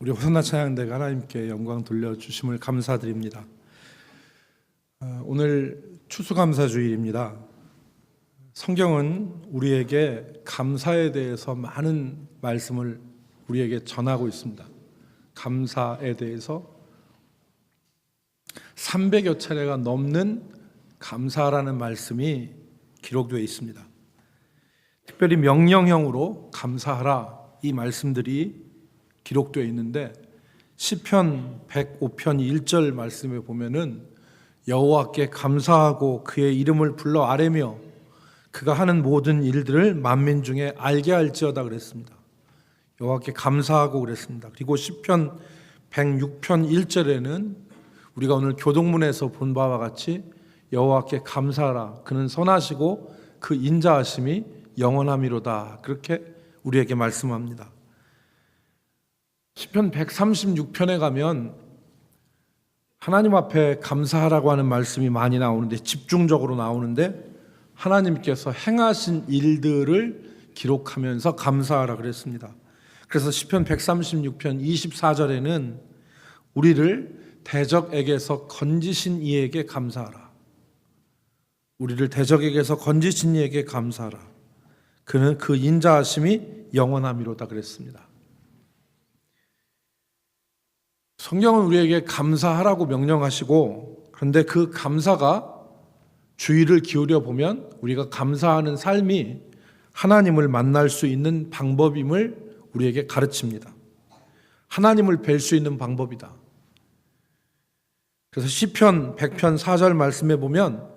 우리 호산나 찬양대가 하나님께 영광 돌려주심을 감사드립니다. 오늘 추수감사주일입니다. 성경은 우리에게 감사에 대해서 많은 말씀을 우리에게 전하고 있습니다. 감사에 대해서 300여 차례가 넘는 감사라는 말씀이 기록되어 있습니다. 특별히 명령형으로 감사하라 이 말씀들이 기록되어 있는데 시편 105편 1절 말씀에 보면은 여호와께 감사하고 그의 이름을 불러 아뢰며 그가 하는 모든 일들을 만민 중에 알게 할지어다 그랬습니다. 여호와께 감사하고 그랬습니다. 그리고 시편 106편 1절에는 우리가 오늘 교동문에서 본 바와 같이 여호와께 감사하라 그는 선하시고 그 인자하심이 영원함이로다 그렇게 우리에게 말씀합니다. 시편 136편에 가면 하나님 앞에 감사하라고 하는 말씀이 많이 나오는데 집중적으로 나오는데 하나님께서 행하신 일들을 기록하면서 감사하라 그랬습니다. 그래서 시편 136편 24절에는 우리를 대적에게서 건지신 이에게 감사하라. 우리를 대적에게서 건지신 이에게 감사하라. 그는 그 인자하심이 영원함이로다 그랬습니다. 성경은 우리에게 감사하라고 명령하시고 그런데 그 감사가 주의를 기울여 보면 우리가 감사하는 삶이 하나님을 만날 수 있는 방법임을 우리에게 가르칩니다. 하나님을 뵐 수 있는 방법이다. 그래서 시편 100편 4절 말씀에 보면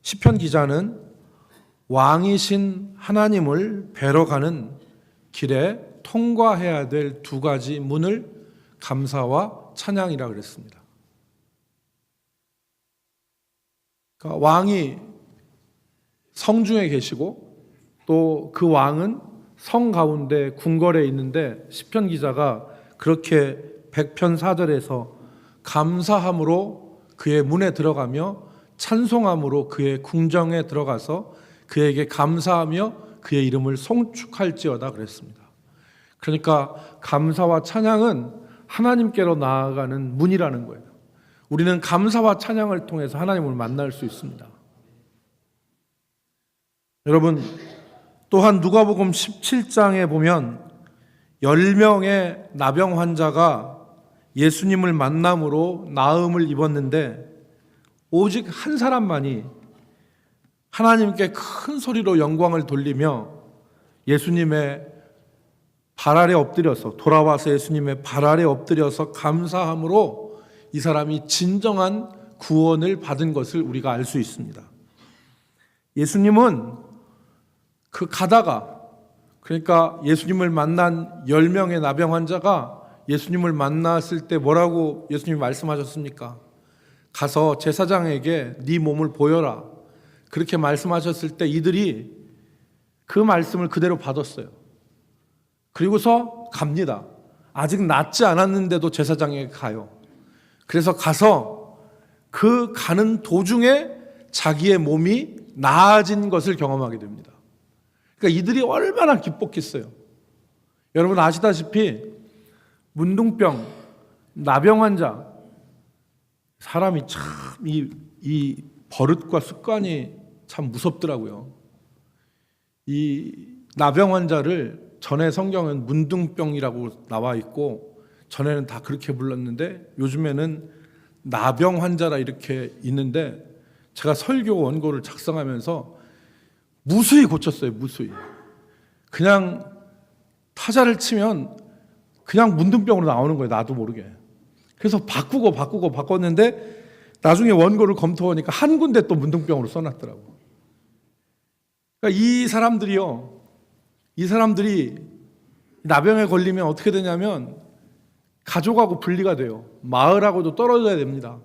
시편 기자는 왕이신 하나님을 뵈러 가는 길에 통과해야 될 두 가지 문을 감사와 찬양이라 그랬습니다. 그러니까 왕이 성중에 계시고 또 그 왕은 성 가운데 궁궐에 있는데 시편 기자가 그렇게 100편 4절에서 감사함으로 그의 문에 들어가며 찬송함으로 그의 궁정에 들어가서 그에게 감사하며 그의 이름을 송축할지어다 그랬습니다. 그러니까 감사와 찬양은 하나님께로 나아가는 문이라는 거예요. 우리는 감사와 찬양을 통해서 하나님을 만날 수 있습니다. 여러분, 또한 누가복음 17장에 보면 10명의 나병 환자가 예수님을 만남으로 나음을 입었는데 오직 한 사람만이 하나님께 큰 소리로 영광을 돌리며 예수님의 발 아래 엎드려서 돌아와서 예수님의 발 아래 엎드려서 감사함으로 이 사람이 진정한 구원을 받은 것을 우리가 알 수 있습니다. 예수님은 그 가다가 그러니까 예수님을 만난 10명의 나병 환자가 예수님을 만났을 때 뭐라고 예수님이 말씀하셨습니까? 가서 제사장에게 네 몸을 보여라 그렇게 말씀하셨을 때 이들이 그 말씀을 그대로 받았어요. 그리고서 갑니다. 아직 낫지 않았는데도 제사장에게 가요. 그래서 가서 그 가는 도중에 자기의 몸이 나아진 것을 경험하게 됩니다. 그러니까 이들이 얼마나 기뻤겠어요. 여러분 아시다시피 문둥병, 나병 환자 사람이 참 이 버릇과 습관이 참 무섭더라고요. 이 나병 환자를 전에 성경은 문둥병이라고 나와 있고 전에는 다 그렇게 불렀는데 요즘에는 나병 환자라 이렇게 있는데 제가 설교 원고를 작성하면서 무수히 고쳤어요. 무수히. 그냥 타자를 치면 그냥 문둥병으로 나오는 거예요. 나도 모르게. 그래서 바꿨는데 나중에 원고를 검토하니까 한 군데 또 문둥병으로 써놨더라고. 그러니까 이 사람들이 나병에 걸리면 어떻게 되냐면 가족하고 분리가 돼요. 마을하고도 떨어져야 됩니다.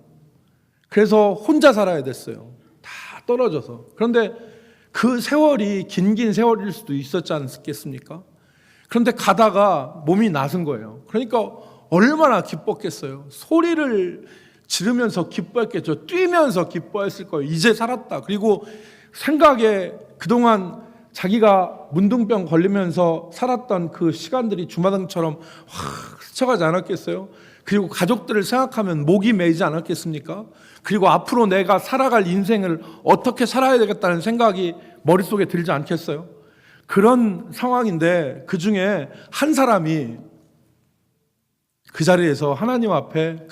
그래서 혼자 살아야 됐어요. 다 떨어져서. 그런데 그 세월이 긴 세월일 수도 있었지 않겠습니까? 그런데 가다가 몸이 나선 거예요. 그러니까 얼마나 기뻤겠어요. 소리를 지르면서 기뻐했겠죠. 뛰면서 기뻐했을 거예요. 이제 살았다. 그리고 생각에 그동안 자기가 문둥병 걸리면서 살았던 그 시간들이 주마등처럼 확 스쳐가지 않았겠어요? 그리고 가족들을 생각하면 목이 메이지 않았겠습니까? 그리고 앞으로 내가 살아갈 인생을 어떻게 살아야 되겠다는 생각이 머릿속에 들지 않겠어요? 그런 상황인데 그 중에 한 사람이 그 자리에서 하나님 앞에 큰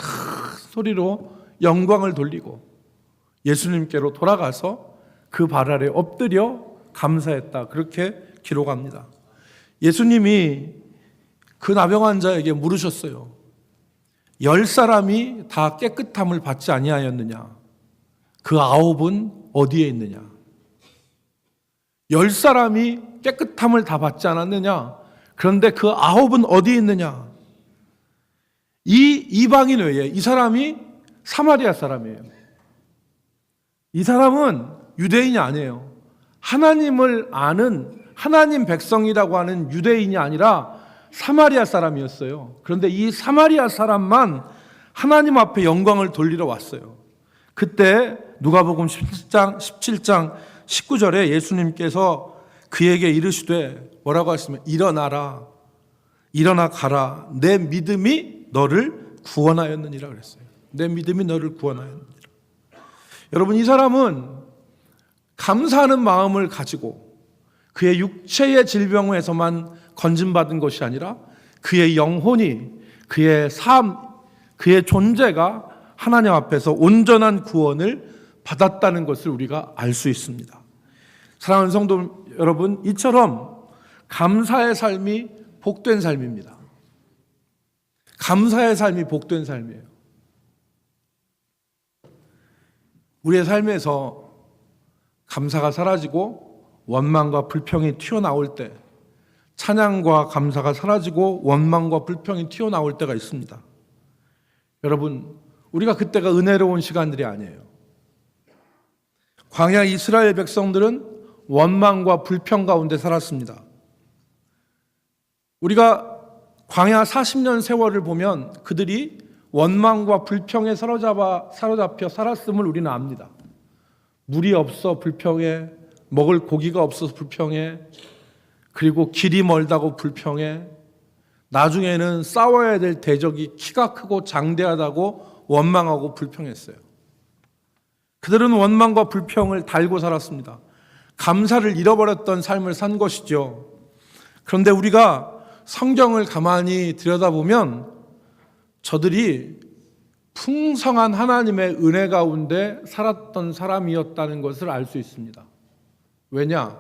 소리로 영광을 돌리고 예수님께로 돌아가서 그 발 아래 엎드려 감사했다. 그렇게 기록합니다. 예수님이 그 나병 환자에게 물으셨어요. 10사람이 다 깨끗함을 받지 아니하였느냐? 그 9은 어디에 있느냐? 10사람이 깨끗함을 다 받지 않았느냐? 그런데 그 9은 어디에 있느냐? 이 이방인 외에 이 사람이 사마리아 사람이에요. 이 사람은 유대인이 아니에요. 하나님을 아는 하나님 백성이라고 하는 유대인이 아니라 사마리아 사람이었어요. 그런데 이 사마리아 사람만 하나님 앞에 영광을 돌리러 왔어요. 그때 누가복음 17장 19절에 예수님께서 그에게 이르시되 뭐라고 하시면 일어나라, 일어나 가라, 내 믿음이 너를 구원하였느니라 그랬어요. 내 믿음이 너를 구원하였느니라. 여러분, 이 사람은 감사하는 마음을 가지고 그의 육체의 질병에서만 건진받은 것이 아니라 그의 영혼이, 그의 삶, 그의 존재가 하나님 앞에서 온전한 구원을 받았다는 것을 우리가 알 수 있습니다. 사랑하는 성도 여러분, 이처럼 감사의 삶이 복된 삶입니다. 감사의 삶이 복된 삶이에요. 우리의 삶에서 감사가 사라지고 원망과 불평이 튀어나올 때, 찬양과 감사가 사라지고 원망과 불평이 튀어나올 때가 있습니다. 여러분, 우리가 그때가 은혜로운 시간들이 아니에요. 광야 이스라엘 백성들은 원망과 불평 가운데 살았습니다. 우리가 광야 40년 세월을 보면 그들이 원망과 불평에 사로잡혀 살았음을 우리는 압니다. 물이 없어 불평해, 먹을 고기가 없어서 불평해, 그리고 길이 멀다고 불평해, 나중에는 싸워야 될 대적이 키가 크고 장대하다고 원망하고 불평했어요. 그들은 원망과 불평을 달고 살았습니다. 감사를 잃어버렸던 삶을 산 것이죠. 그런데 우리가 성경을 가만히 들여다보면 저들이 풍성한 하나님의 은혜 가운데 살았던 사람이었다는 것을 알 수 있습니다. 왜냐?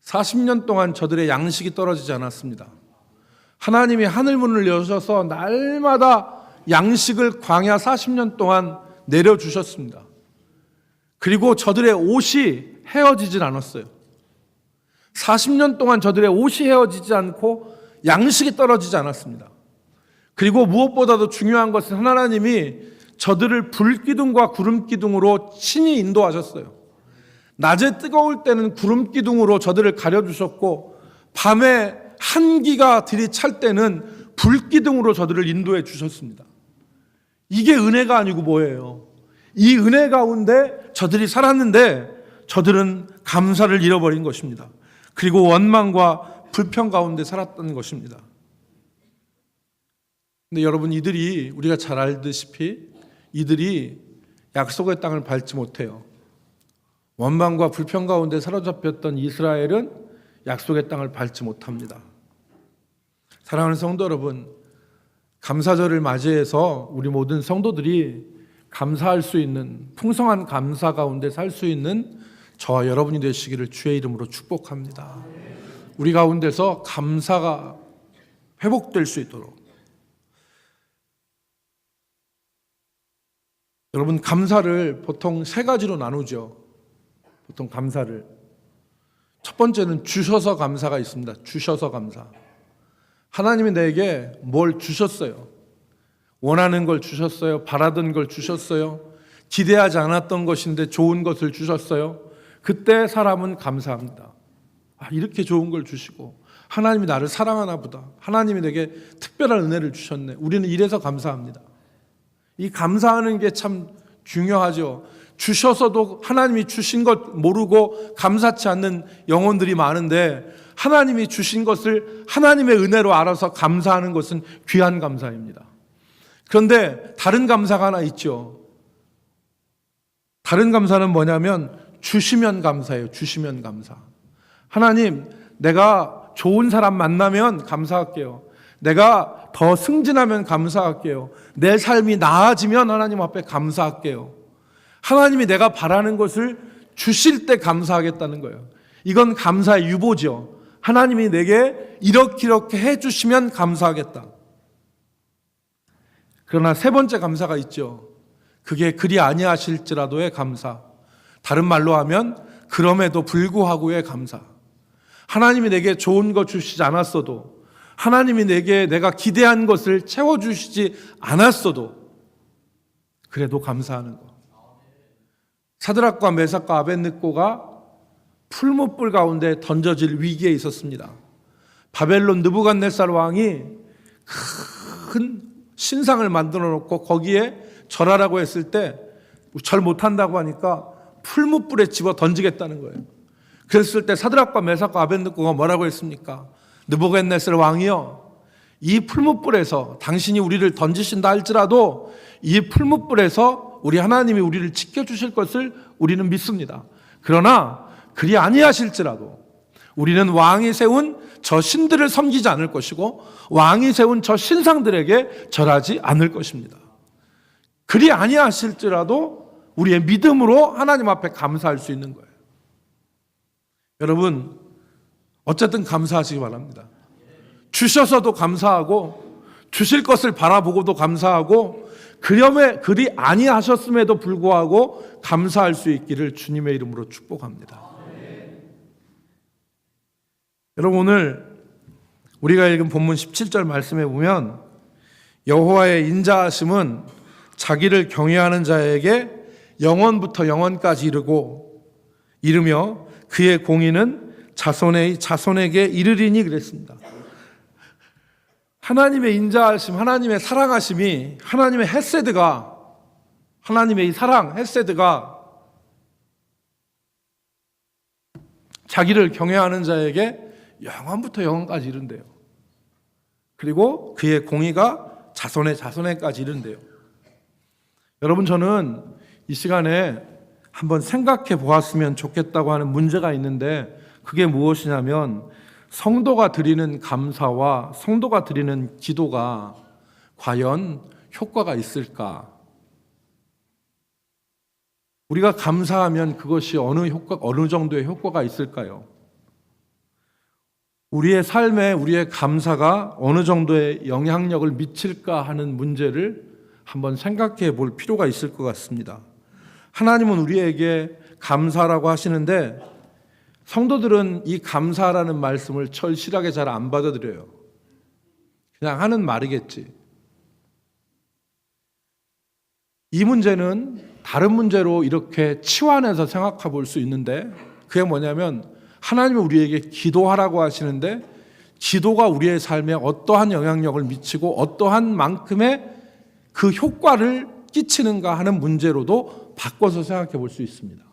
40년 동안 저들의 양식이 떨어지지 않았습니다. 하나님이 하늘문을 여셔서 날마다 양식을 광야 40년 동안 내려주셨습니다. 그리고 저들의 옷이 헤어지질 않았어요. 40년 동안 저들의 옷이 헤어지지 않고 양식이 떨어지지 않았습니다. 그리고 무엇보다도 중요한 것은 하나님이 저들을 불기둥과 구름기둥으로 친히 인도하셨어요. 낮에 뜨거울 때는 구름기둥으로 저들을 가려주셨고 밤에 한기가 들이찰 때는 불기둥으로 저들을 인도해 주셨습니다. 이게 은혜가 아니고 뭐예요? 이 은혜 가운데 저들이 살았는데 저들은 감사를 잃어버린 것입니다. 그리고 원망과 불평 가운데 살았던 것입니다. 근데 여러분, 이들이 우리가 잘 알다시피 이들이 약속의 땅을 밟지 못해요. 원망과 불평 가운데 사로잡혔던 이스라엘은 약속의 땅을 밟지 못합니다. 사랑하는 성도 여러분, 감사절을 맞이해서 우리 모든 성도들이 감사할 수 있는, 풍성한 감사 가운데 살 수 있는 저와 여러분이 되시기를 주의 이름으로 축복합니다. 우리 가운데서 감사가 회복될 수 있도록. 여러분, 감사를 보통 세 가지로 나누죠. 보통 감사를. 첫 번째는 주셔서 감사가 있습니다. 주셔서 감사. 하나님이 내게 뭘 주셨어요. 원하는 걸 주셨어요. 바라던 걸 주셨어요. 기대하지 않았던 것인데 좋은 것을 주셨어요. 그때 사람은 감사합니다. 이렇게 좋은 걸 주시고 하나님이 나를 사랑하나 보다. 하나님이 내게 특별한 은혜를 주셨네. 우리는 이래서 감사합니다. 이 감사하는 게 참 중요하죠. 주셔서도 하나님이 주신 것 모르고 감사치 않는 영혼들이 많은데, 하나님이 주신 것을 하나님의 은혜로 알아서 감사하는 것은 귀한 감사입니다. 그런데 다른 감사가 하나 있죠. 다른 감사는 뭐냐면 주시면 감사예요. 주시면 감사. 하나님, 내가 좋은 사람 만나면 감사할게요. 내가 더 승진하면 감사할게요. 내 삶이 나아지면 하나님 앞에 감사할게요. 하나님이 내가 바라는 것을 주실 때 감사하겠다는 거예요. 이건 감사의 유보죠. 하나님이 내게 이렇게 해주시면 감사하겠다. 그러나 세 번째 감사가 있죠. 그게 그리 아니하실지라도의 감사. 다른 말로 하면 그럼에도 불구하고의 감사. 하나님이 내게 좋은 거 주시지 않았어도, 하나님이 내게 내가 기대한 것을 채워주시지 않았어도 그래도 감사하는 것. 사드락과 메삭과 아벳느고가 풀무불 가운데 던져질 위기에 있었습니다. 바벨론 느부갓네살 왕이 큰 신상을 만들어 놓고 거기에 절하라고 했을 때 절 못한다고 하니까 풀무불에 집어 던지겠다는 거예요. 그랬을 때 사드락과 메삭과 아벳느고가 뭐라고 했습니까? 느부갓네살 왕이요, 이 풀무불에서 당신이 우리를 던지신다 할지라도 이 풀무불에서 우리 하나님이 우리를 지켜주실 것을 우리는 믿습니다. 그러나 그리 아니하실지라도 우리는 왕이 세운 저 신들을 섬기지 않을 것이고 왕이 세운 저 신상들에게 절하지 않을 것입니다. 그리 아니하실지라도 우리의 믿음으로 하나님 앞에 감사할 수 있는 거예요. 여러분, 어쨌든 감사하시기 바랍니다. 주셔서도 감사하고 주실 것을 바라보고도 감사하고 그리 아니하셨음에도 불구하고 감사할 수 있기를 주님의 이름으로 축복합니다. 여러분, 오늘 우리가 읽은 본문 17절 말씀에 보면 여호와의 인자하심은 자기를 경외하는 자에게 영원부터 영원까지 이르며 그의 공의는 자손에게 이르리니 그랬습니다. 하나님의 인자하심, 하나님의 사랑하심이, 하나님의 헤세드가, 하나님의 이 사랑, 헤세드가 자기를 경외하는 자에게 영원부터 영원까지 이른대요. 그리고 그의 공의가 자손에까지 이른대요. 여러분, 저는 이 시간에 한번 생각해 보았으면 좋겠다고 하는 문제가 있는데, 그게 무엇이냐면 성도가 드리는 감사와 성도가 드리는 기도가 과연 효과가 있을까? 우리가 감사하면 그것이 어느 정도의 효과가 있을까요? 우리의 삶에 우리의 감사가 어느 정도의 영향력을 미칠까 하는 문제를 한번 생각해 볼 필요가 있을 것 같습니다. 하나님은 우리에게 감사라고 하시는데 성도들은 이 감사라는 말씀을 절실하게 잘 안 받아들여요. 그냥 하는 말이겠지. 이 문제는 다른 문제로 이렇게 치환해서 생각해 볼 수 있는데, 그게 뭐냐면 하나님이 우리에게 기도하라고 하시는데 기도가 우리의 삶에 어떠한 영향력을 미치고 어떠한 만큼의 그 효과를 끼치는가 하는 문제로도 바꿔서 생각해 볼 수 있습니다.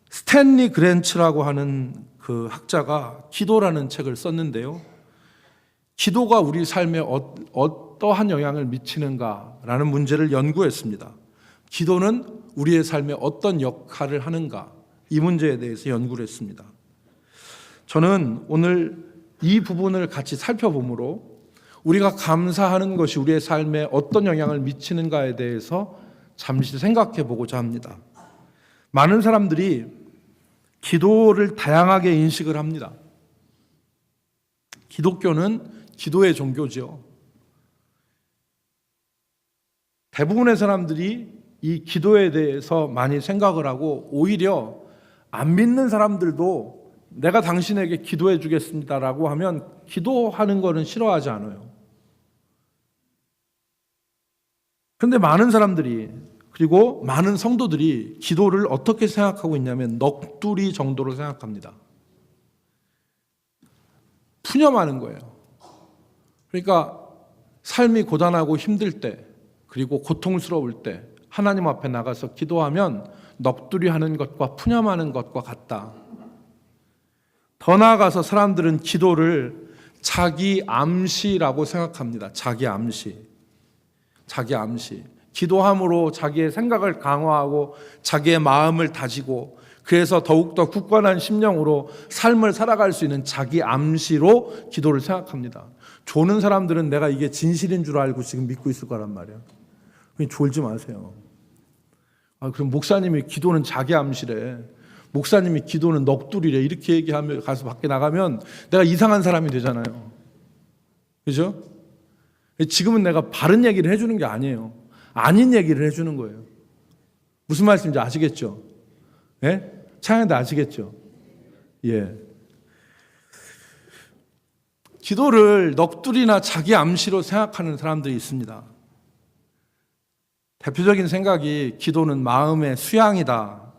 스탠리 그랜츠라고 하는 그 학자가 기도라는 책을 썼는데요. 기도가 우리 삶에 어떠한 영향을 미치는가라는 문제를 연구했습니다. 기도는 우리의 삶에 어떤 역할을 하는가, 이 문제에 대해서 연구를 했습니다. 저는 오늘 이 부분을 같이 살펴보므로 우리가 감사하는 것이 우리의 삶에 어떤 영향을 미치는가에 대해서 잠시 생각해 보고자 합니다. 많은 사람들이 기도를 다양하게 인식을 합니다. 기독교는 기도의 종교죠. 대부분의 사람들이 이 기도에 대해서 많이 생각을 하고, 오히려 안 믿는 사람들도 내가 당신에게 기도해 주겠습니다라고 하면 기도하는 거는 싫어하지 않아요. 그런데 많은 사람들이, 그리고 많은 성도들이 기도를 어떻게 생각하고 있냐면 넋두리 정도로 생각합니다. 푸념하는 거예요. 그러니까 삶이 고단하고 힘들 때, 그리고 고통스러울 때 하나님 앞에 나가서 기도하면 넋두리 하는 것과 푸념하는 것과 같다. 더 나아가서 사람들은 기도를 자기 암시라고 생각합니다. 자기 암시. 기도함으로 자기의 생각을 강화하고 자기의 마음을 다지고 그래서 더욱더 굳건한 심령으로 삶을 살아갈 수 있는 자기 암시로 기도를 생각합니다. 조는 사람들은 내가 이게 진실인 줄 알고 지금 믿고 있을 거란 말이야. 졸지 마세요. 그럼 목사님이 기도는 자기 암시래. 목사님이 기도는 넋두리래. 이렇게 얘기하면 가서 밖에 나가면 내가 이상한 사람이 되잖아요. 그죠? 지금은 내가 바른 얘기를 해주는 게 아니에요. 아닌 얘기를 해주는 거예요. 무슨 말씀인지 아시겠죠? 예? 찬양도 아시겠죠? 예. 기도를 넋두리나 자기 암시로 생각하는 사람들이 있습니다. 대표적인 생각이 기도는 마음의 수양이다.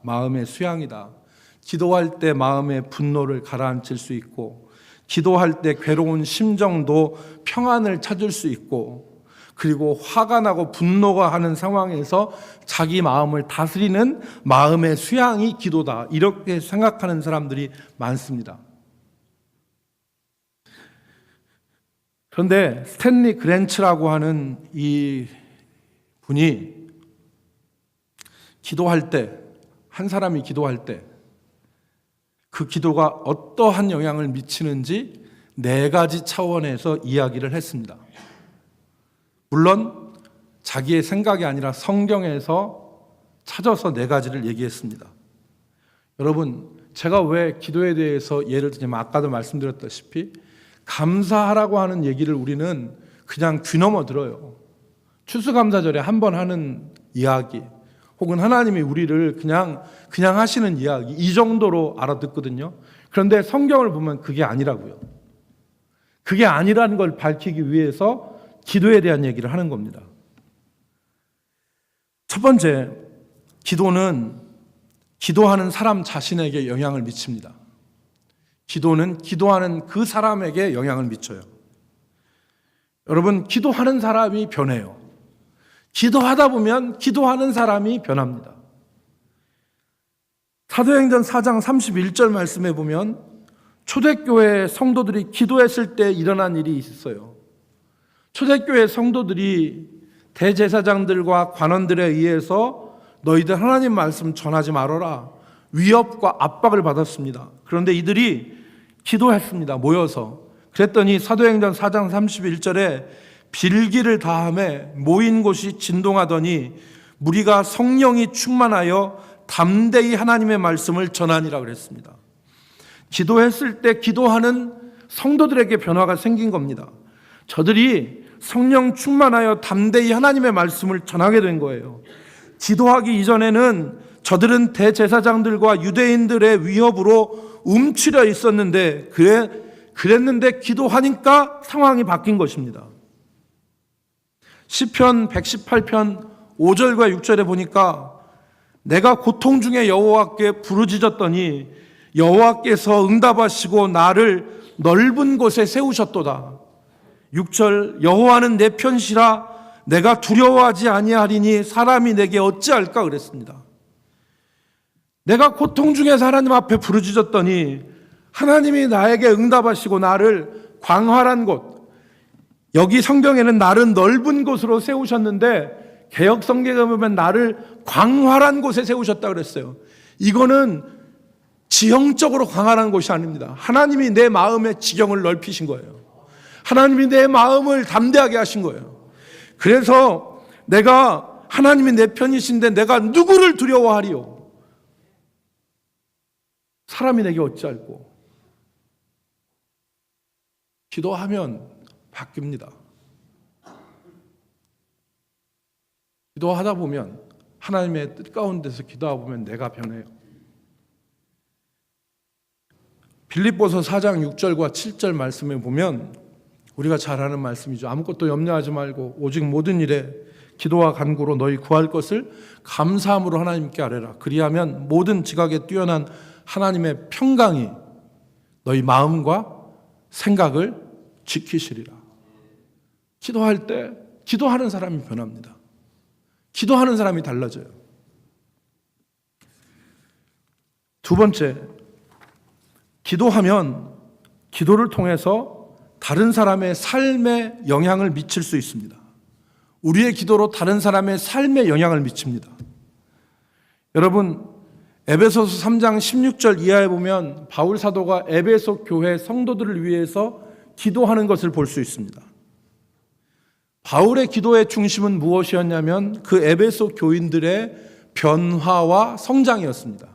기도할 때 마음의 분노를 가라앉힐 수 있고, 기도할 때 괴로운 심정도 평안을 찾을 수 있고, 그리고 화가 나고 분노가 하는 상황에서 자기 마음을 다스리는 마음의 수양이 기도다. 이렇게 생각하는 사람들이 많습니다. 그런데 스탠리 그랜츠라고 하는 이 분이 기도할 때, 한 사람이 기도할 때 그 기도가 어떠한 영향을 미치는지 4가지 차원에서 이야기를 했습니다. 물론 자기의 생각이 아니라 성경에서 찾아서 4가지를 얘기했습니다. 여러분, 제가 왜 기도에 대해서 예를 들자면 아까도 말씀드렸다시피 감사하라고 하는 얘기를 우리는 그냥 귀넘어 들어요. 추수감사절에 한 번 하는 이야기, 혹은 하나님이 우리를 그냥 하시는 이야기, 이 정도로 알아듣거든요. 그런데 성경을 보면 그게 아니라고요. 그게 아니라는 걸 밝히기 위해서 기도에 대한 얘기를 하는 겁니다. 첫 번째, 기도는 기도하는 사람 자신에게 영향을 미칩니다. 기도는 기도하는 그 사람에게 영향을 미쳐요. 여러분, 기도하는 사람이 변해요. 기도하다 보면 기도하는 사람이 변합니다. 사도행전 4장 31절 말씀에 보면 초대교회 성도들이 기도했을 때 일어난 일이 있어요. 초대교회 성도들이 대제사장들과 관원들에 의해서 너희들 하나님 말씀 전하지 말아라 위협과 압박을 받았습니다. 그런데 이들이 기도했습니다. 모여서. 그랬더니 사도행전 4장 31절에 빌기를 다함에 모인 곳이 진동하더니 무리가 성령이 충만하여 담대히 하나님의 말씀을 전하니라 그랬습니다. 기도했을 때 기도하는 성도들에게 변화가 생긴 겁니다. 저들이 성령 충만하여 담대히 하나님의 말씀을 전하게 된 거예요. 기도하기 이전에는 저들은 대제사장들과 유대인들의 위협으로 움츠려 있었는데 그랬는데 기도하니까 상황이 바뀐 것입니다. 시편 118편 5절과 6절에 보니까 내가 고통 중에 여호와께 부르짖었더니 여호와께서 응답하시고 나를 넓은 곳에 세우셨도다. 6절 여호와는 내 편시라 내가 두려워하지 아니하리니 사람이 내게 어찌할까 그랬습니다. 내가 고통 중에서 하나님 앞에 부르짖었더니 하나님이 나에게 응답하시고 나를 광활한 곳, 여기 성경에는 나를 넓은 곳으로 세우셨는데 개역 성경에 보면 나를 광활한 곳에 세우셨다 그랬어요. 이거는 지형적으로 광활한 곳이 아닙니다. 하나님이 내 마음의 지경을 넓히신 거예요. 하나님이 내 마음을 담대하게 하신 거예요. 그래서 내가 하나님이 내 편이신데 내가 누구를 두려워하리요? 사람이 내게 어찌할꼬? 기도하면 바뀝니다. 기도하다 보면 하나님의 뜻 가운데서 기도하다 보면 내가 변해요. 빌립보서 4장 6절과 7절 말씀에 보면 우리가 잘 아는 말씀이죠. 아무것도 염려하지 말고 오직 모든 일에 기도와 간구로 너희 구할 것을 감사함으로 하나님께 아뢰라. 그리하면 모든 지각에 뛰어난 하나님의 평강이 너희 마음과 생각을 지키시리라. 기도할 때 기도하는 사람이 변합니다. 기도하는 사람이 달라져요. 두 번째, 기도하면 기도를 통해서 다른 사람의 삶에 영향을 미칠 수 있습니다. 우리의 기도로 다른 사람의 삶에 영향을 미칩니다. 여러분, 에베소서 3장 16절 이하에 보면 바울 사도가 에베소 교회 성도들을 위해서 기도하는 것을 볼 수 있습니다. 바울의 기도의 중심은 무엇이었냐면 그 에베소 교인들의 변화와 성장이었습니다.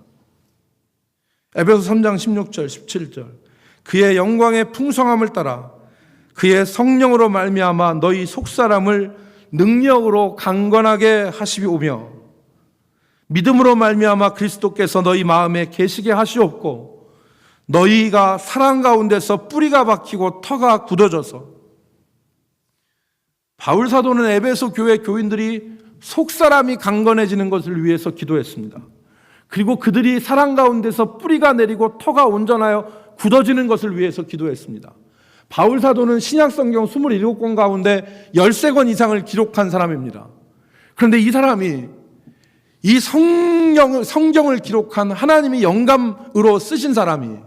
에베소 3장 16절 17절 그의 영광의 풍성함을 따라 그의 성령으로 말미암아 너희 속사람을 능력으로 강건하게 하시오며 믿음으로 말미암아 그리스도께서 너희 마음에 계시게 하시옵고 너희가 사랑 가운데서 뿌리가 박히고 터가 굳어져서 바울 사도는 에베소 교회 교인들이 속사람이 강건해지는 것을 위해서 기도했습니다. 그리고 그들이 사랑 가운데서 뿌리가 내리고 터가 온전하여 굳어지는 것을 위해서 기도했습니다. 바울 사도는 신약 성경 27권 가운데 13권 이상을 기록한 사람입니다. 그런데 이 사람이 이 성경을 기록한 하나님이 영감으로 쓰신 사람이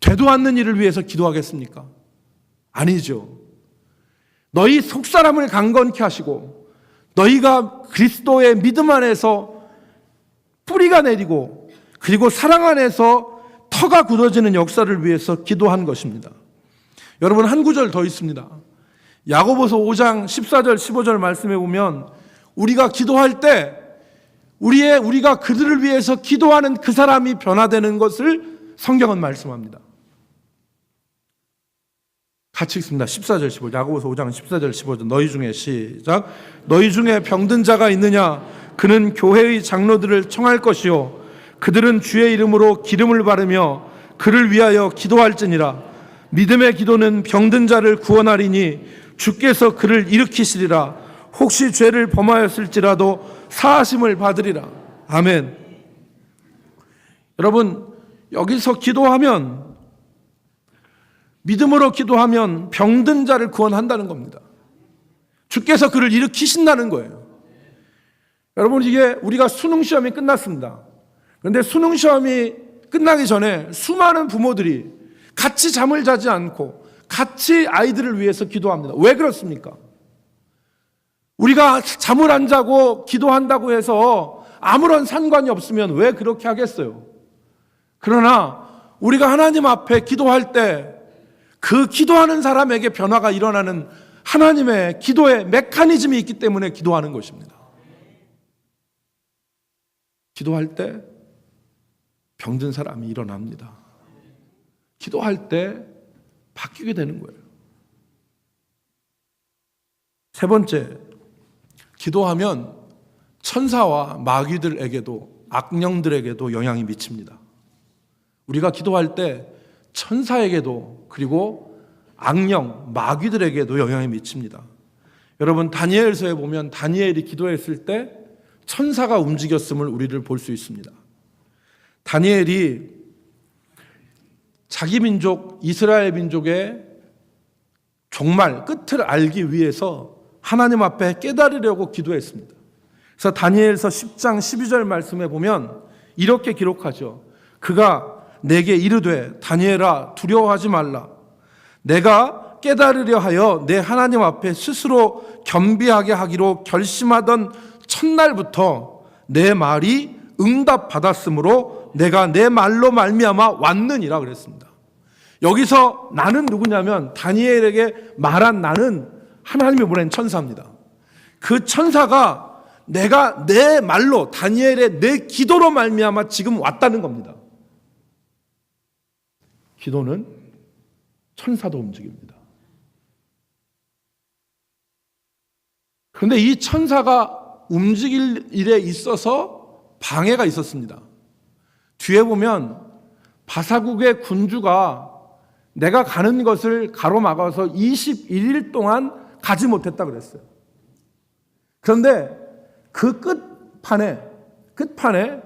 되도 않는 일을 위해서 기도하겠습니까? 아니죠. 너희 속사람을 강건케 하시고 너희가 그리스도의 믿음 안에서 뿌리가 내리고 그리고 사랑 안에서 터가 굳어지는 역사를 위해서 기도한 것입니다. 여러분, 한 구절 더 있습니다. 야고보서 5장 14절 15절 말씀해 보면 우리가 기도할 때 우리가 그들을 위해서 기도하는 그 사람이 변화되는 것을 성경은 말씀합니다. 같이 읽습니다. 14절 15절 야고보서 5장 14절 15절 너희 중에 시작 너희 중에 병든 자가 있느냐 그는 교회의 장로들을 청할 것이요 그들은 주의 이름으로 기름을 바르며 그를 위하여 기도할지니라 믿음의 기도는 병든 자를 구원하리니 주께서 그를 일으키시리라 혹시 죄를 범하였을지라도 사하심을 받으리라. 아멘. 여러분, 여기서 기도하면 믿음으로 기도하면 병든 자를 구원한다는 겁니다. 주께서 그를 일으키신다는 거예요. 여러분, 이게 우리가 수능시험이 끝났습니다. 그런데 수능시험이 끝나기 전에 수많은 부모들이 같이 잠을 자지 않고 같이 아이들을 위해서 기도합니다. 왜 그렇습니까? 우리가 잠을 안 자고 기도한다고 해서 아무런 상관이 없으면 왜 그렇게 하겠어요? 그러나 우리가 하나님 앞에 기도할 때 그 기도하는 사람에게 변화가 일어나는 하나님의 기도의 메커니즘이 있기 때문에 기도하는 것입니다. 기도할 때 병든 사람이 일어납니다. 기도할 때 바뀌게 되는 거예요. 세 번째, 기도하면 천사와 마귀들에게도 악령들에게도 영향이 미칩니다. 우리가 기도할 때 천사에게도 그리고 악령, 마귀들에게도 영향이 미칩니다. 여러분, 다니엘서에 보면 다니엘이 기도했을 때 천사가 움직였음을 우리를 볼 수 있습니다. 다니엘이 자기 민족, 이스라엘 민족의 종말, 끝을 알기 위해서 하나님 앞에 깨달으려고 기도했습니다. 그래서 다니엘서 10장 12절 말씀에 보면 이렇게 기록하죠. 그가 내게 이르되 다니엘아 두려워하지 말라. 내가 깨달으려 하여 내 하나님 앞에 스스로 겸비하게 하기로 결심하던 첫날부터 내 말이 응답받았으므로 내가 내 말로 말미암아 왔느니라 그랬습니다. 여기서 나는 누구냐면 다니엘에게 말한 나는 하나님이 보낸 천사입니다. 그 천사가 내가 내 말로 다니엘의 내 기도로 말미암아 지금 왔다는 겁니다. 기도는 천사도 움직입니다. 그런데 이 천사가 움직일 일에 있어서 방해가 있었습니다. 뒤에 보면 바사국의 군주가 내가 가는 것을 가로막아서 21일 동안 가지 못했다 그랬어요. 그런데 그 끝판에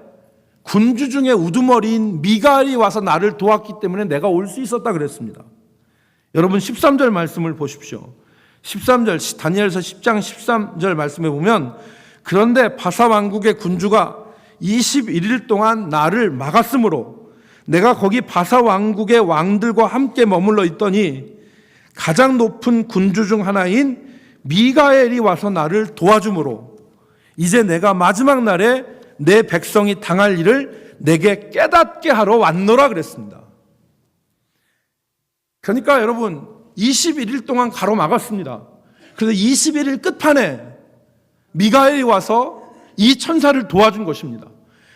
군주 중에 우두머리인 미갈이 와서 나를 도왔기 때문에 내가 올 수 있었다 그랬습니다. 여러분 13절 말씀을 보십시오. 13절 다니엘서 10장 13절 말씀에 보면 그런데 바사 왕국의 군주가 21일 동안 나를 막았으므로 내가 거기 바사 왕국의 왕들과 함께 머물러 있더니 가장 높은 군주 중 하나인 미가엘이 와서 나를 도와주므로 이제 내가 마지막 날에 내 백성이 당할 일을 내게 깨닫게 하러 왔노라 그랬습니다. 그러니까 여러분 21일 동안 가로막았습니다. 그래서 21일 끝판에 미가엘이 와서 이 천사를 도와준 것입니다.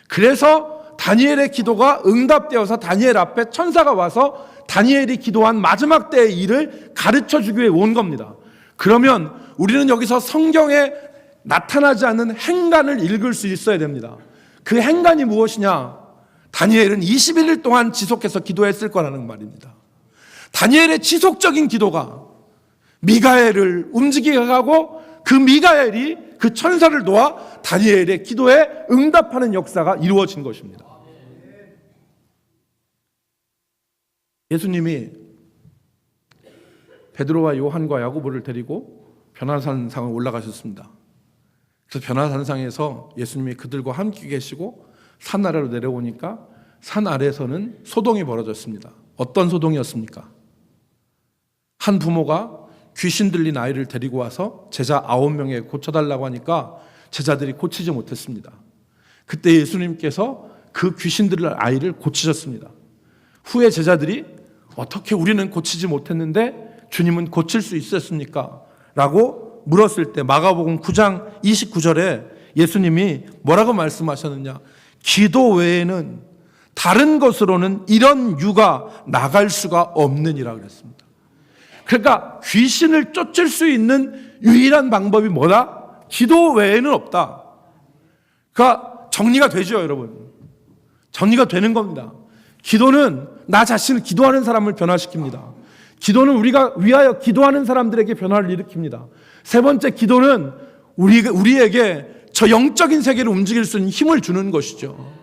그래서 다니엘의 기도가 응답되어서 다니엘 앞에 천사가 와서 다니엘이 기도한 마지막 때의 일을 가르쳐 주기 위해 온 겁니다. 그러면 우리는 여기서 성경에 나타나지 않는 행간을 읽을 수 있어야 됩니다. 그 행간이 무엇이냐? 다니엘은 21일 동안 지속해서 기도했을 거라는 말입니다. 다니엘의 지속적인 기도가 미가엘을 움직이게 하고 그 미가엘이 그 천사를 도와 다니엘의 기도에 응답하는 역사가 이루어진 것입니다. 예수님이 베드로와 요한과 야고보를 데리고 변화산상에 올라가셨습니다. 그래서 변화산상에서 예수님이 그들과 함께 계시고 산 아래로 내려오니까 산 아래에서는 소동이 벌어졌습니다. 어떤 소동이었습니까? 한 부모가 귀신 들린 아이를 데리고 와서 제자 9명에 고쳐달라고 하니까 제자들이 고치지 못했습니다. 그때 예수님께서 그 귀신 들린 아이를 고치셨습니다. 후에 제자들이 어떻게 우리는 고치지 못했는데 주님은 고칠 수 있었습니까? 라고 물었을 때 마가복음 9장 29절에 예수님이 뭐라고 말씀하셨느냐? 기도 외에는 다른 것으로는 이런 유가 나갈 수가 없느니라 그랬습니다. 그러니까 귀신을 쫓을 수 있는 유일한 방법이 뭐다? 기도 외에는 없다. 그러니까 정리가 되죠, 여러분. 정리가 되는 겁니다. 기도는 나 자신을 기도하는 사람을 변화시킵니다. 기도는 우리가 위하여 기도하는 사람들에게 변화를 일으킵니다. 세 번째, 기도는 우리에게 저 영적인 세계를 움직일 수 있는 힘을 주는 것이죠.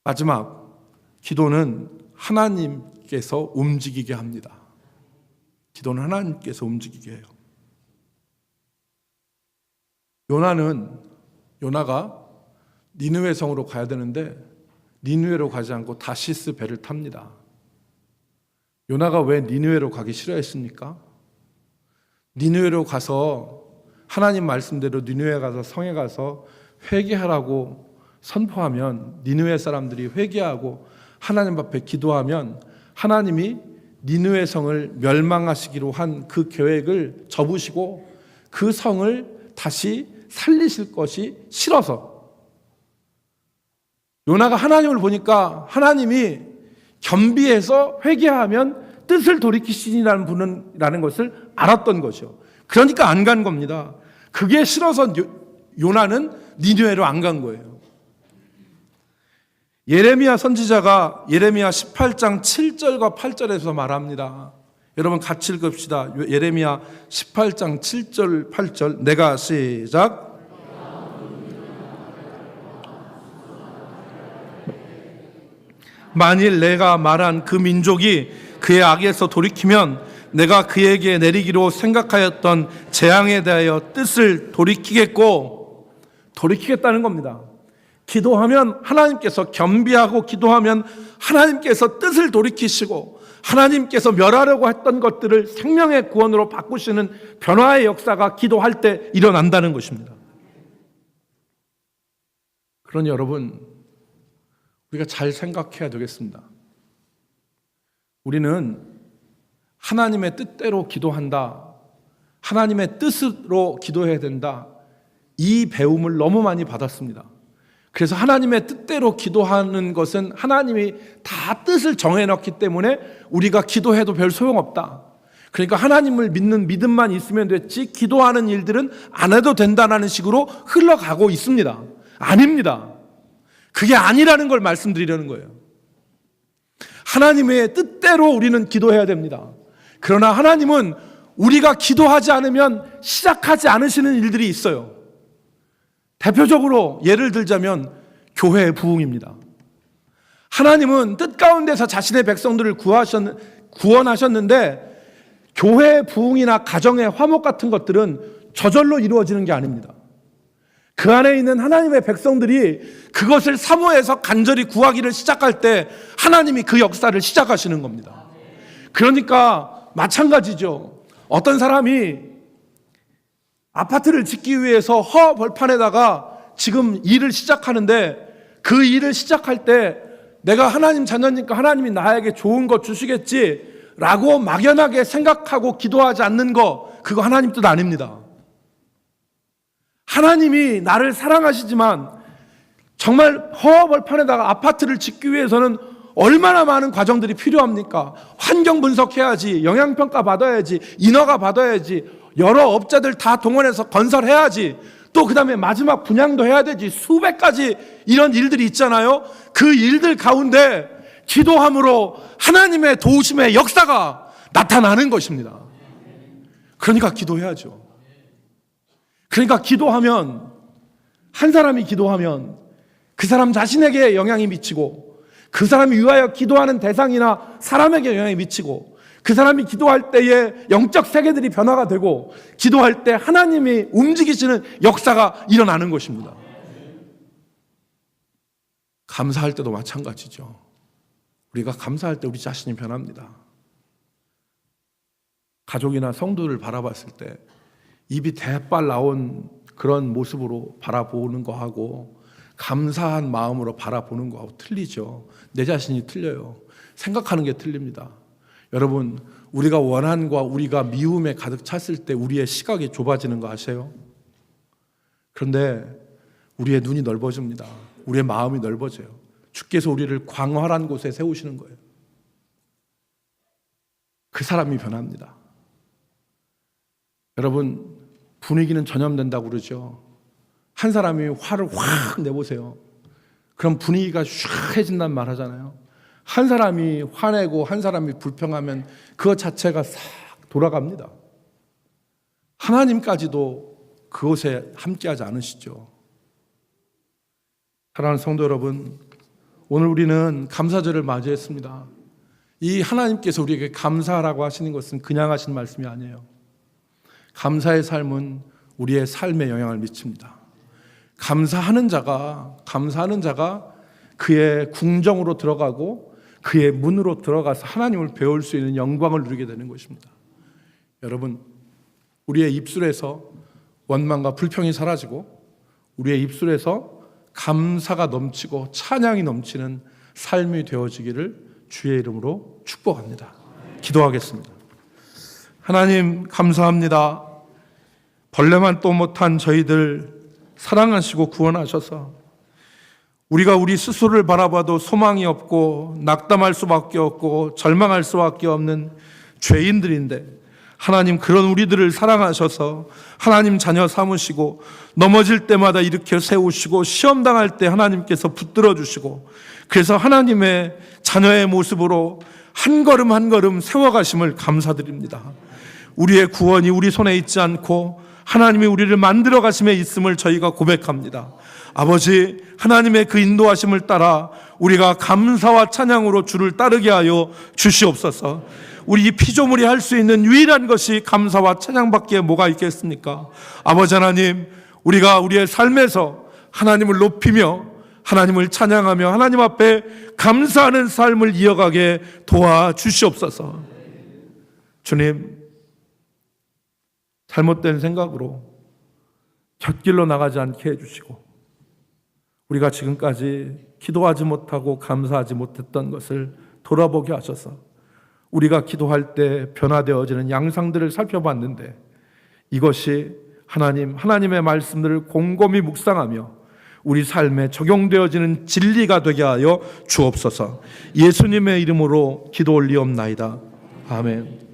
마지막, 기도는 하나님께서 움직이게 합니다. 기도는 하나님께서 움직이게 해요. 요나가 니느웨 성으로 가야 되는데 니느웨로 가지 않고 다시스 배를 탑니다. 요나가 왜 니느웨로 가기 싫어했습니까? 니느웨로 가서 하나님 말씀대로 니느웨 가서 성에 가서 회개하라고 선포하면 니느웨 사람들이 회개하고 하나님 앞에 기도하면 하나님이 니느웨 성을 멸망하시기로 한 그 계획을 접으시고 그 성을 다시 살리실 것이 싫어서 요나가 하나님을 보니까 하나님이 겸비해서 회개하면 뜻을 돌이키시라는 분이라는 것을 알았던 거죠. 그러니까 안 간 겁니다. 그게 싫어서 요나는 니느웨로 안 간 거예요. 예레미야 선지자가 예레미야 18장 7절과 8절에서 말합니다. 여러분 같이 읽읍시다. 예레미야 18장 7절 8절 내가 시작. 만일 내가 말한 그 민족이 그의 악에서 돌이키면 내가 그에게 내리기로 생각하였던 재앙에 대하여 뜻을 돌이키겠다는 겁니다. 기도하면 하나님께서 겸비하고 기도하면 하나님께서 뜻을 돌이키시고 하나님께서 멸하려고 했던 것들을 생명의 구원으로 바꾸시는 변화의 역사가 기도할 때 일어난다는 것입니다. 그러니 여러분, 우리가 잘 생각해야 되겠습니다. 우리는 하나님의 뜻대로 기도한다. 하나님의 뜻으로 기도해야 된다. 이 배움을 너무 많이 받았습니다. 그래서 하나님의 뜻대로 기도하는 것은 하나님이 다 뜻을 정해놨기 때문에 우리가 기도해도 별 소용없다. 그러니까 하나님을 믿는 믿음만 있으면 됐지 기도하는 일들은 안 해도 된다는 식으로 흘러가고 있습니다. 아닙니다. 그게 아니라는 걸 말씀드리려는 거예요. 하나님의 뜻대로 우리는 기도해야 됩니다. 그러나 하나님은 우리가 기도하지 않으면 시작하지 않으시는 일들이 있어요. 대표적으로 예를 들자면 교회의 부흥입니다. 하나님은 뜻 가운데서 자신의 백성들을 구원하셨는데 교회의 부흥이나 가정의 화목 같은 것들은 저절로 이루어지는 게 아닙니다. 그 안에 있는 하나님의 백성들이 그것을 사모해서 간절히 구하기를 시작할 때 하나님이 그 역사를 시작하시는 겁니다. 그러니까 마찬가지죠. 어떤 사람이 아파트를 짓기 위해서 허벌판에다가 지금 일을 시작하는데 그 일을 시작할 때 내가 하나님 자녀니까 하나님이 나에게 좋은 거 주시겠지 라고 막연하게 생각하고 기도하지 않는 거, 그거 하나님 뜻 아닙니다. 하나님이 나를 사랑하시지만 정말 허벌판에다가 아파트를 짓기 위해서는 얼마나 많은 과정들이 필요합니까? 환경 분석해야지, 영향평가 받아야지, 인허가 받아야지, 여러 업자들 다 동원해서 건설해야지, 또 그 다음에 마지막 분양도 해야 되지, 수백 가지 이런 일들이 있잖아요. 그 일들 가운데 기도함으로 하나님의 도우심의 역사가 나타나는 것입니다. 그러니까 기도해야죠. 그러니까 기도하면, 한 사람이 기도하면 그 사람 자신에게 영향이 미치고, 그 사람이 위하여 기도하는 대상이나 사람에게 영향이 미치고, 그 사람이 기도할 때에 영적 세계들이 변화가 되고, 기도할 때 하나님이 움직이시는 역사가 일어나는 것입니다. 감사할 때도 마찬가지죠. 우리가 감사할 때 우리 자신이 변합니다. 가족이나 성도를 바라봤을 때 입이 대빨 나온 그런 모습으로 바라보는 거하고 감사한 마음으로 바라보는 거하고 틀리죠. 내 자신이 틀려요. 생각하는 게 틀립니다. 여러분, 우리가 원한과 우리가 미움에 가득 찼을 때 우리의 시각이 좁아지는 거 아세요? 그런데 우리의 눈이 넓어집니다. 우리의 마음이 넓어져요. 주께서 우리를 광활한 곳에 세우시는 거예요. 그 사람이 변합니다. 여러분, 분위기는 전염된다고 그러죠. 한 사람이 화를 확 내보세요. 그럼 분위기가 슉해진단 말 하잖아요. 한 사람이 화내고 한 사람이 불평하면 그것 자체가 싹 돌아갑니다. 하나님까지도 그것에 함께하지 않으시죠. 사랑하는 성도 여러분, 오늘 우리는 감사절을 맞이했습니다. 이 하나님께서 우리에게 감사하라고 하시는 것은 그냥 하신 말씀이 아니에요. 감사의 삶은 우리의 삶에 영향을 미칩니다. 감사하는 자가 그의 궁정으로 들어가고 그의 문으로 들어가서 하나님을 배울 수 있는 영광을 누리게 되는 것입니다. 여러분, 우리의 입술에서 원망과 불평이 사라지고 우리의 입술에서 감사가 넘치고 찬양이 넘치는 삶이 되어지기를 주의 이름으로 축복합니다. 기도하겠습니다. 하나님, 감사합니다. 벌레만 또 못한 저희들 사랑하시고 구원하셔서 우리가 우리 스스로를 바라봐도 소망이 없고 낙담할 수밖에 없고 절망할 수밖에 없는 죄인들인데, 하나님, 그런 우리들을 사랑하셔서 하나님 자녀 삼으시고 넘어질 때마다 일으켜 세우시고 시험 당할 때 하나님께서 붙들어 주시고, 그래서 하나님의 자녀의 모습으로 한 걸음 한 걸음 세워가심을 감사드립니다. 우리의 구원이 우리 손에 있지 않고 하나님이 우리를 만들어 가심에 있음을 저희가 고백합니다. 아버지, 하나님의 그 인도하심을 따라 우리가 감사와 찬양으로 주를 따르게 하여 주시옵소서. 우리 이 피조물이 할 수 있는 유일한 것이 감사와 찬양밖에 뭐가 있겠습니까? 아버지 하나님, 우리가 우리의 삶에서 하나님을 높이며 하나님을 찬양하며 하나님 앞에 감사하는 삶을 이어가게 도와주시옵소서. 주님, 잘못된 생각으로 곁길로 나가지 않게 해주시고, 우리가 지금까지 기도하지 못하고 감사하지 못했던 것을 돌아보게 하셔서 우리가 기도할 때 변화되어지는 양상들을 살펴봤는데, 이것이 하나님의 말씀들을 곰곰이 묵상하며 우리 삶에 적용되어지는 진리가 되게 하여 주옵소서. 예수님의 이름으로 기도 올리옵나이다. 아멘.